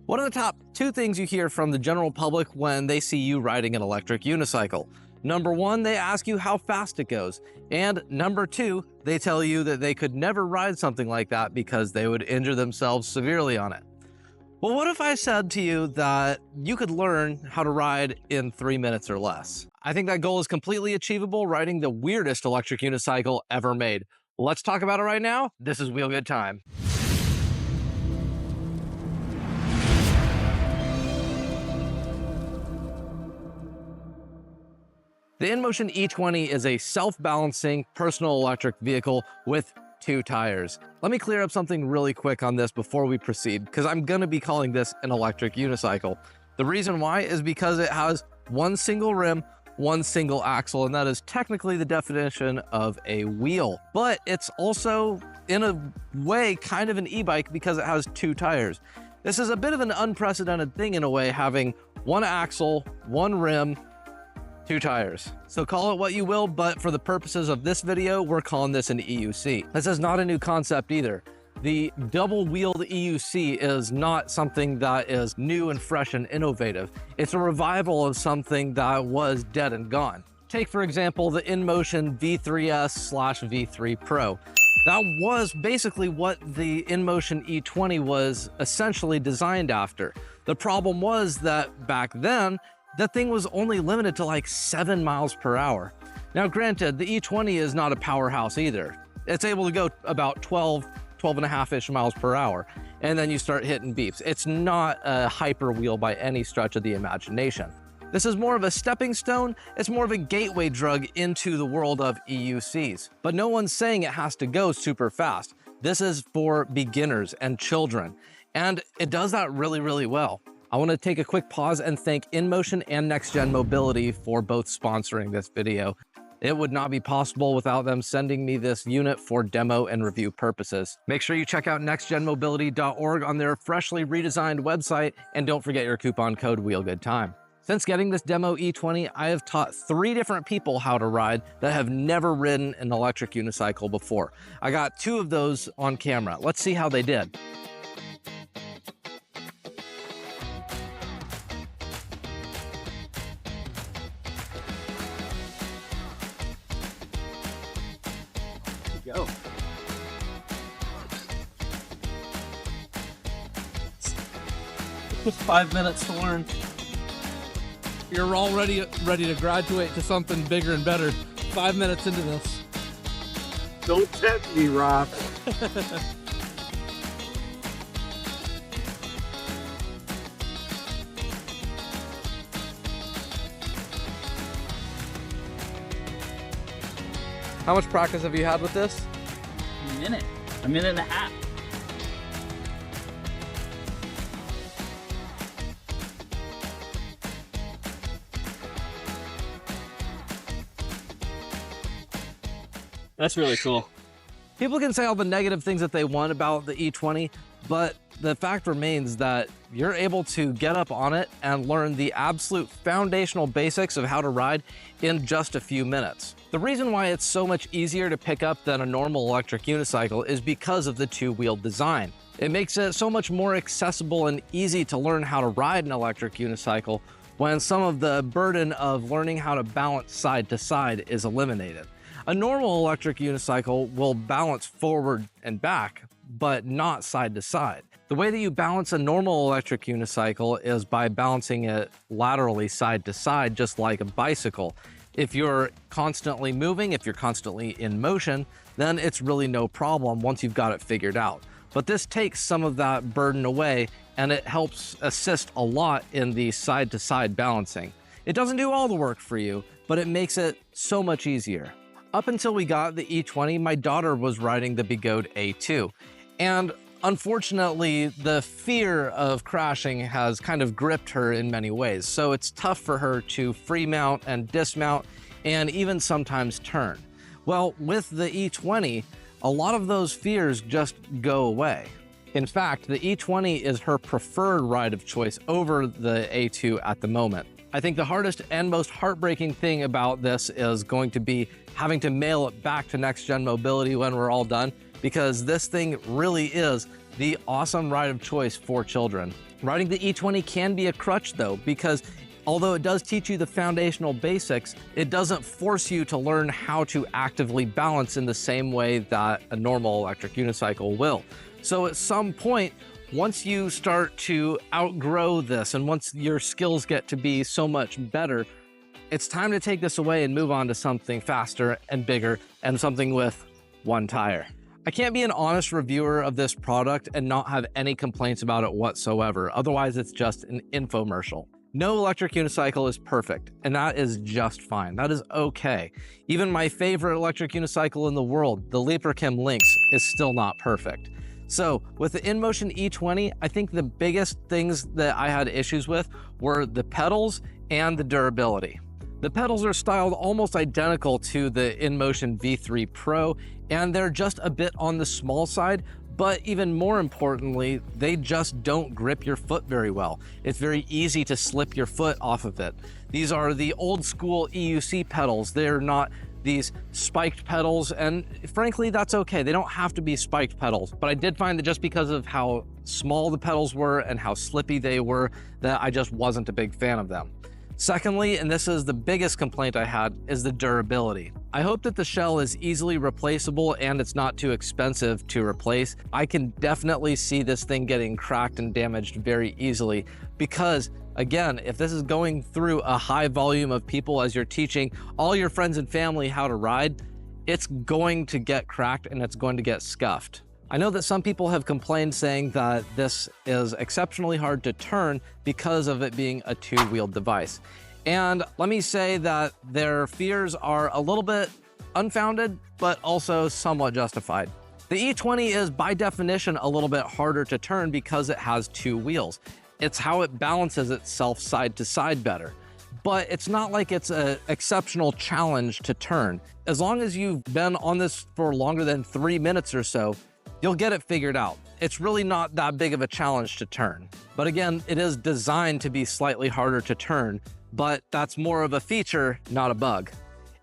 What are the top two things you hear from the general public when they see you riding an electric unicycle? Number one, they ask you how fast it goes. And number two, they tell you that they could never ride something like that because they would injure themselves severely on it. Well, what if I said to you that you could learn how to ride in 3 minutes or less? I think that goal is completely achievable riding the weirdest electric unicycle ever made. Let's talk about it right now. This is Wheel Good Time. The InMotion E20 is a self-balancing personal electric vehicle with 2 tires. Let me clear up something really quick on this before we proceed, because I'm going to be calling this an electric unicycle. The reason why is because it has one single rim, one single axle, and that is technically the definition of a wheel. But it's also, in a way, kind of an e-bike because it has 2 tires. This is a bit of an unprecedented thing in a way, having one axle, one rim, 2 tires. So call it what you will, but for the purposes of this video, we're calling this an EUC. This is not a new concept either. The double-wheeled EUC is not something that is new and fresh and innovative. It's a revival of something that was dead and gone. Take, for example, the InMotion V3S/V3 Pro. That was basically what the InMotion E20 was essentially designed after. The problem was that back then, that thing was only limited to like 7 miles per hour. Now granted, the E20 is not a powerhouse either. It's able to go about 12 and a half-ish miles per hour, and then you start hitting beeps. It's not a hyper wheel by any stretch of the imagination. This is more of a stepping stone. It's more of a gateway drug into the world of EUCs. But no one's saying it has to go super fast. This is for beginners and children, and it does that really, really well. I want to take a quick pause and thank InMotion and Next Gen Mobility for both sponsoring this video. It would not be possible without them sending me this unit for demo and review purposes. Make sure you check out nextgenmobility.org on their freshly redesigned website, and don't forget your coupon code WheelGoodTime. Since getting this demo E20, I have taught 3 different people how to ride that have never ridden an electric unicycle before. I got 2 of those on camera. Let's see how they did. Go. Just 5 minutes to learn. You're already ready to graduate to something bigger and better. 5 minutes into this. Don't tempt me, Rob. How much practice have you had with this? A minute and a half. That's really cool. People can say all the negative things that they want about the E20, but the fact remains that you're able to get up on it and learn the absolute foundational basics of how to ride in just a few minutes. The reason why it's so much easier to pick up than a normal electric unicycle is because of the 2-wheel design. It makes it so much more accessible and easy to learn how to ride an electric unicycle when some of the burden of learning how to balance side to side is eliminated. A normal electric unicycle will balance forward and back, but not side to side. The way that you balance a normal electric unicycle is by balancing it laterally side to side, just like a bicycle. If you're constantly moving, if you're constantly in motion, then it's really no problem once you've got it figured out. But this takes some of that burden away, and it helps assist a lot in the side to side balancing. It doesn't do all the work for you, but it makes it so much easier. Up until we got the E20, my daughter was riding the Ebike A2. And unfortunately, the fear of crashing has kind of gripped her in many ways. So it's tough for her to free mount and dismount and even sometimes turn. Well, with the E20, a lot of those fears just go away. In fact, the E20 is her preferred ride of choice over the A2 at the moment. I think the hardest and most heartbreaking thing about this is going to be having to mail it back to Next Gen Mobility when we're all done, because this thing really is the awesome ride of choice for children. Riding the E20 can be a crutch though, because although it does teach you the foundational basics, it doesn't force you to learn how to actively balance in the same way that a normal electric unicycle will. So at some point, once you start to outgrow this and once your skills get to be so much better, it's time to take this away and move on to something faster and bigger and something with one tire. I can't be an honest reviewer of this product and not have any complaints about it whatsoever. Otherwise, it's just an infomercial. No electric unicycle is perfect, and that is just fine. That is okay. Even my favorite electric unicycle in the world, the Leaperchem Lynx, is still not perfect. So with the InMotion E20, I think the biggest things that I had issues with were the pedals and the durability. The pedals are styled almost identical to the InMotion V3 Pro, and they're just a bit on the small side, but even more importantly, they just don't grip your foot very well. It's very easy to slip your foot off of it. These are the old school EUC pedals. They're not these spiked pedals, and frankly, that's okay. They don't have to be spiked pedals, but I did find that just because of how small the pedals were and how slippy they were, that I just wasn't a big fan of them. Secondly, and this is the biggest complaint I had, is the durability. I hope that the shell is easily replaceable and it's not too expensive to replace. I can definitely see this thing getting cracked and damaged very easily because, again, if this is going through a high volume of people as you're teaching all your friends and family how to ride, it's going to get cracked and it's going to get scuffed. I know that some people have complained saying that this is exceptionally hard to turn because of it being a two-wheeled device. And let me say that their fears are a little bit unfounded, but also somewhat justified. The E20 is by definition a little bit harder to turn because it has two wheels. It's how it balances itself side to side better. But it's not like it's an exceptional challenge to turn. As long as you've been on this for longer than 3 minutes or so, you'll get it figured out. It's really not that big of a challenge to turn. But again, it is designed to be slightly harder to turn, but that's more of a feature, not a bug.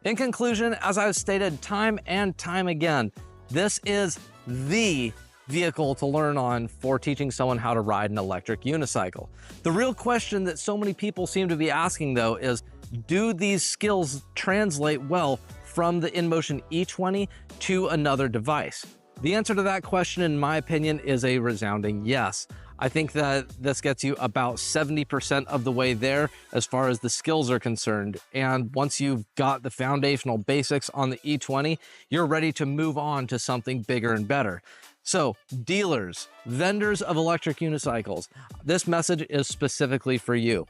In conclusion, as I've stated time and time again, this is the vehicle to learn on for teaching someone how to ride an electric unicycle. The real question that so many people seem to be asking though is, do these skills translate well from the InMotion E20 to another device? The answer to that question, in my opinion, is a resounding yes. I think that this gets you about 70% of the way there as far as the skills are concerned. And once you've got the foundational basics on the E20, you're ready to move on to something bigger and better. So dealers, vendors of electric unicycles, this message is specifically for you.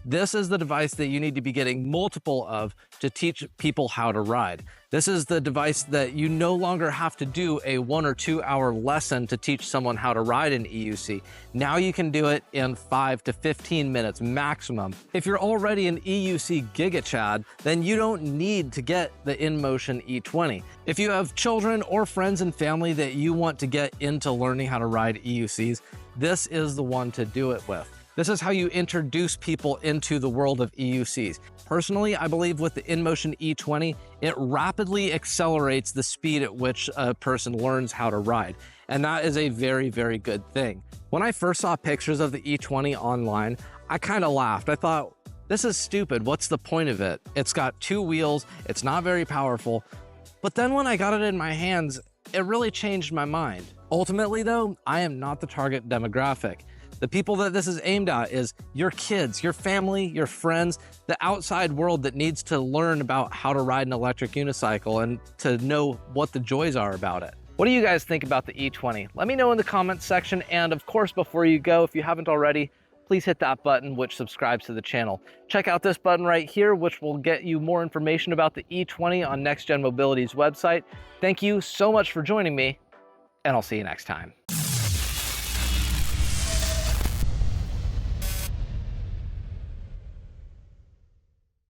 This is the device that you need to be getting multiple of to teach people how to ride. This is the device that you no longer have to do a 1 or 2 hour lesson to teach someone how to ride an EUC. Now you can do it in 5 to 15 minutes maximum. If you're already an EUC GigaChad, then you don't need to get the InMotion E20. If you have children or friends and family that you want to get into learning how to ride EUCs, this is the one to do it with. This is how you introduce people into the world of EUCs. Personally, I believe with the InMotion E20, it rapidly accelerates the speed at which a person learns how to ride. And that is a very, very good thing. When I first saw pictures of the E20 online, I kind of laughed. I thought, this is stupid. What's the point of it? It's got 2 wheels. It's not very powerful. But then when I got it in my hands, it really changed my mind. Ultimately though, I am not the target demographic. The people that this is aimed at is your kids, your family, your friends, the outside world that needs to learn about how to ride an electric unicycle and to know what the joys are about it. What do you guys think about the E20? Let me know in the comments section. And of course, before you go, if you haven't already, please hit that button which subscribes to the channel. Check out this button right here, which will get you more information about the E20 on Next Gen Mobility's website. Thank you so much for joining me, and I'll see you next time.